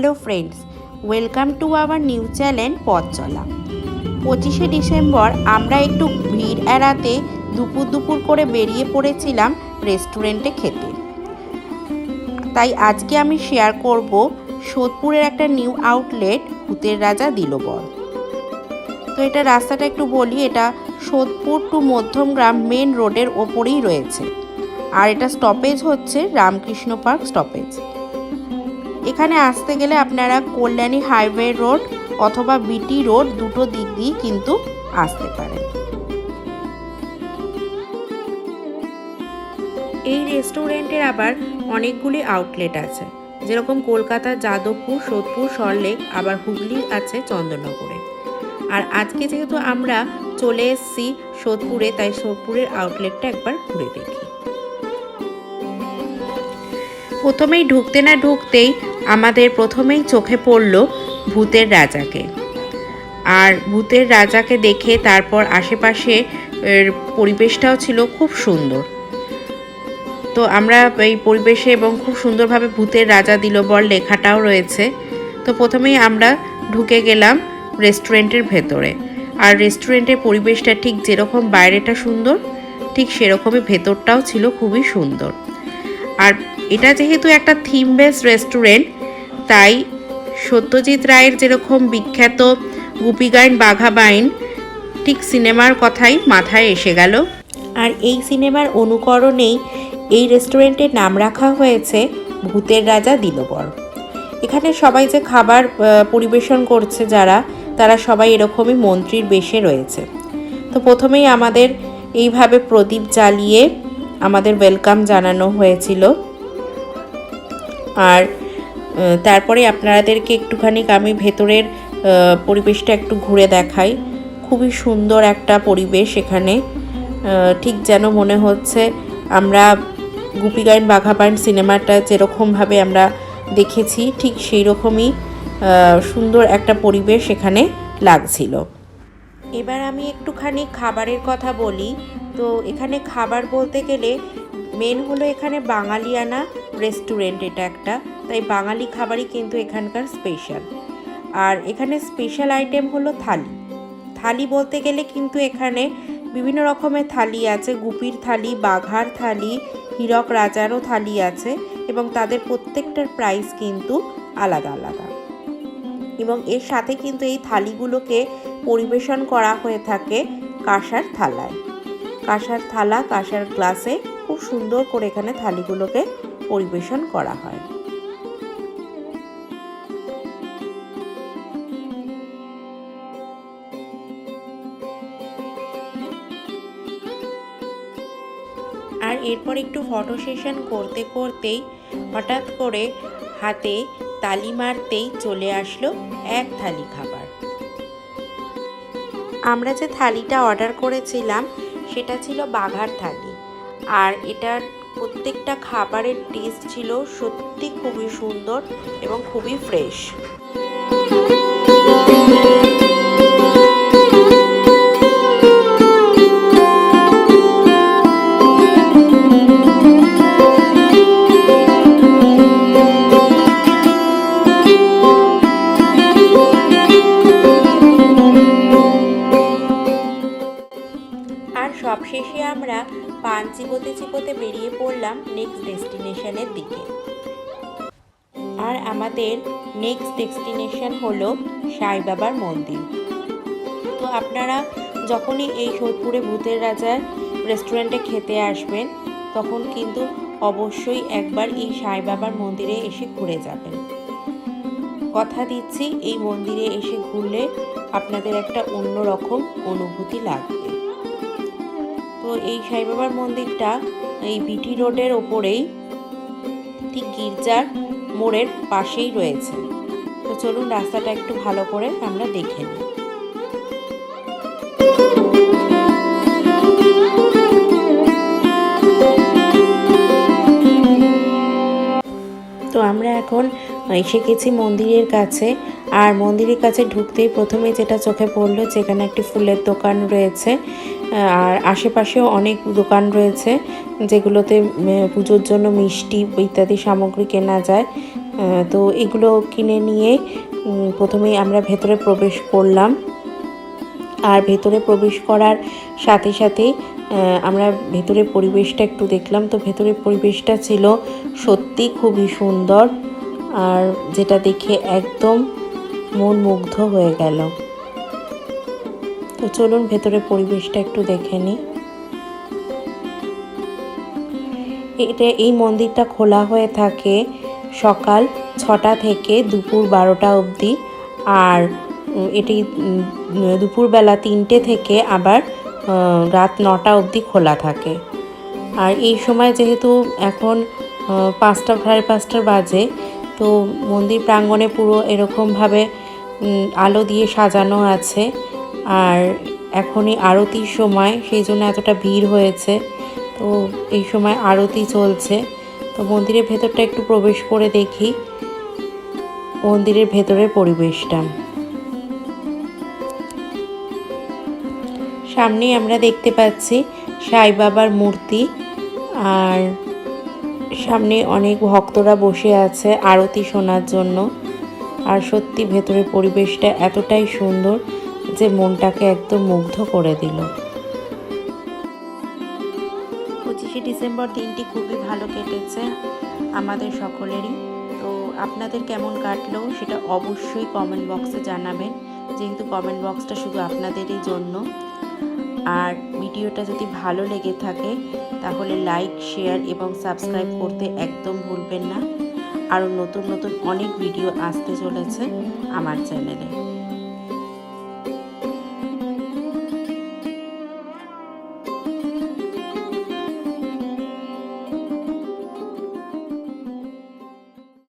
Hello friends, welcome to our new channel পথ চলা। 25শে December আমরা একটু ভিড় এড়াতে দুপুর করে বেরিয়ে পড়েছিলাম রেস্টুরেন্টে খেতে। তাই আজকে আমি শেয়ার করব সোদপুরের একটা নিউ আউটলেট ভূতের রাজা দিল বর। তো এটা রাস্তাটা একটু বলি, এটা সোদপুর টু মধ্যমগ্রাম মেন রোডের ওপরেই রয়েছে। আর এটা স্টপেজ হচ্ছে রামকৃষ্ণ পার্ক স্টপেজ। এখানে আসতে গেলে আপনারা কল্যাণী হাইওয়ে রোড অথবা বিটি রোড দুটো দিক দিয়ে কিন্তু আসতে পারেন। এই রেস্টুরেন্টের আবার অনেকগুলি আউটলেট আছে, যেরকম কলকাতা, যাদবপুর, সোদপুর, সল্টলেক, আবার হুগলি আছে চন্দননগরে। আর আজকে যেহেতু আমরা চলে এসেছি সোদপুরে, তাই সোদপুরের আউটলেটটা একবার ঘুরে দেখি। প্রথমেই ঢুকতেই আমাদের প্রথমেই চোখে পড়ল ভূতের রাজাকে। আর ভূতের রাজাকে দেখে তারপর আশেপাশে পরিবেশটাও ছিল খুব সুন্দর। তো আমরা এই পরিবেশে এবং খুব সুন্দরভাবে ভূতের রাজা দিল বর লেখাটাও রয়েছে। তো প্রথমেই আমরা ঢুকে গেলাম রেস্টুরেন্টের ভেতরে। আর রেস্টুরেন্টের পরিবেশটা ঠিক যেরকম বাইরেটা সুন্দর, ঠিক সেরকমই ভেতরটাও ছিল খুবই সুন্দর। আর এটা যেহেতু একটা থিম বেস রেস্টুরেন্ট, তাই সত্যজিৎ রায়ের যেরকম বিখ্যাত গুপি গাইন বাঘা বাইন, ঠিক সিনেমার কথাই মাথায় এসে গেল। আর এই সিনেমার অনুকরণেই এই রেস্টুরেন্টের নাম রাখা হয়েছে ভূতের রাজা দিল বর। এখানে সবাই যে খাবার পরিবেশন করছে তারা সবাই এরকমই মন্ত্রীর বেশে রয়েছে। তো প্রথমেই আমাদের এইভাবে প্রদীপ জ্বালিয়ে আমাদের ওয়েলকাম জানানো হয়েছিল। আর তারপরে আপনাদেরকে একটুখানি আমি ভেতরের পরিবেশটা একটু ঘুরে দেখাই। খুবই সুন্দর একটা পরিবেশ এখানে, ঠিক যেন মনে হচ্ছে আমরা গুপি গাইন বাঘা বাইন সিনেমাটা যেরকমভাবে আমরা দেখেছি, ঠিক সেই রকমই সুন্দর একটা পরিবেশ এখানে লাগছিল। এবার আমি একটুখানি খাবারের কথা বলি। তো এখানে খাবার বলতে গেলে মেন হলো এখানে বাঙালিয়ানা রেস্টুরেন্ট এটা একটা, তাই বাঙালি খাবারই কিন্তু এখানকার স্পেশাল। আর এখানে স্পেশাল আইটেম হলো থালি বলতে গেলে কিন্তু এখানে বিভিন্ন রকমের থালি আছে। গুপির থালি, বাঘার থালি, হীরক রাজারও থালি আছে, এবং তাদের প্রত্যেকটার প্রাইস কিন্তু আলাদা আলাদা। এবং এর সাথে কিন্তু এই থালিগুলোকে পরিবেশন করা হয়ে থাকে কাঁসার থালায়। কাঁসার থালা, কাঁসার গ্লাসে খুব সুন্দর করে এখানে থালিগুলোকে পরিবেশন করা হয়। আর এরপর একটু ফটো সেশন করতেই হঠাৎ করে হাতে তালি মারতেই চলে আসলো এক থালি খাবার। আমরা যে থালিটা অর্ডার করেছিলাম সেটা ছিল বাঘার থালি। আর এটার প্রত্যেকটা খাবারের টেস্ট ছিল সত্যি খুবই সুন্দর এবং খুবই ফ্রেশ। সবশেষে আমরা পান চিবোতে বেরিয়ে পড়লাম নেক্সট ডেস্টিনেশনের দিকে। আর আমাদের নেক্সট ডেস্টিনেশন হলো সাই বাবার মন্দির। তো আপনারা যখনই এই সোদপুরে ভূতের রাজার রেস্টুরেন্টে খেতে আসবেন, তখন কিন্তু অবশ্যই একবার এই সাই বাবার মন্দিরে এসে ঘুরে যাবেন। কথা দিচ্ছি, এই মন্দিরে এসে ঘুরলে আপনাদের একটা অন্যরকম অনুভূতি লাগবে। তো এই সাই বাবার মন্দিরটা এই বিটি রোডের ওপরেই, ঠিক গির্জার মোড়ের পাশেই রয়েছে। তো চলুন রাস্তাটা একটু ভালো করে আমরা দেখে নিই। তো আমরা এখন এসে গেছি মন্দিরের কাছে। আর মন্দিরের কাছে ঢুকতেই প্রথমে যেটা চোখে পড়লো, যেখানে একটি ফুলের দোকান রয়েছে। আর আশেপাশেও অনেক দোকান রয়েছে যেগুলোতে পুজোর জন্য মিষ্টি ইত্যাদি সামগ্রী কেনা যায়। তো এগুলো কিনে নিয়ে প্রথমেই আমরা ভেতরে প্রবেশ করলাম। আর ভেতরে প্রবেশ করার সাথে সাথে আমরা ভেতরের পরিবেশটা একটু দেখলাম। তো ভেতরের পরিবেশটা ছিল সত্যি খুবই সুন্দর, আর যেটা দেখে একদম মন মুগ্ধ হয়ে গেল। তো চলুন ভেতরের পরিবেশটা একটু দেখে নিই। এই মন্দিরটা খোলা হয়ে থাকে সকাল 6টা থেকে দুপুর 12টা অবধি, আর এটি দুপুরবেলা 3টে থেকে আবার রাত 9টা অবধি খোলা থাকে। আর এই সময় যেহেতু এখন 5টা সাড়ে 5টা বাজে, তো মন্দির প্রাঙ্গণে পুরো এরকমভাবে আলো দিয়ে সাজানো আছে। আর এখনই আরতির সময়, সেই জন্য এতটা ভিড় হয়েছে। তো এই সময় আরতি চলছে। তো মন্দিরের ভেতরটা একটু প্রবেশ করে দেখি মন্দিরের ভেতরের পরিবেশটা। সামনেই আমরা দেখতে পাচ্ছি সাই বাবার মূর্তি, আর সামনে অনেক ভক্তরা বসে আছে আরতি শোনার জন্য। আর সত্যি ভেতরের পরিবেশটা এতটাই সুন্দর যে মনটাকে একদম মুগ্ধ করে দিল। 25শে ডিসেম্বর দিনটি খুবই ভালো কেটেছে আমাদের সকলেরই। তো আপনাদের কেমন কাটলো সেটা অবশ্যই কমেন্ট বক্সে জানাবেন, যেহেতু কমেন্ট বক্সটা শুধু আপনাদেরই জন্য। আর ভিডিওটা যদি ভালো লেগে থাকে তাহলে লাইক, শেয়ার এবং সাবস্ক্রাইব করতে একদম ভুলবেন না। আরও নতুন নতুন অনেক ভিডিও আসতে চলেছে আমার চ্যানেলে।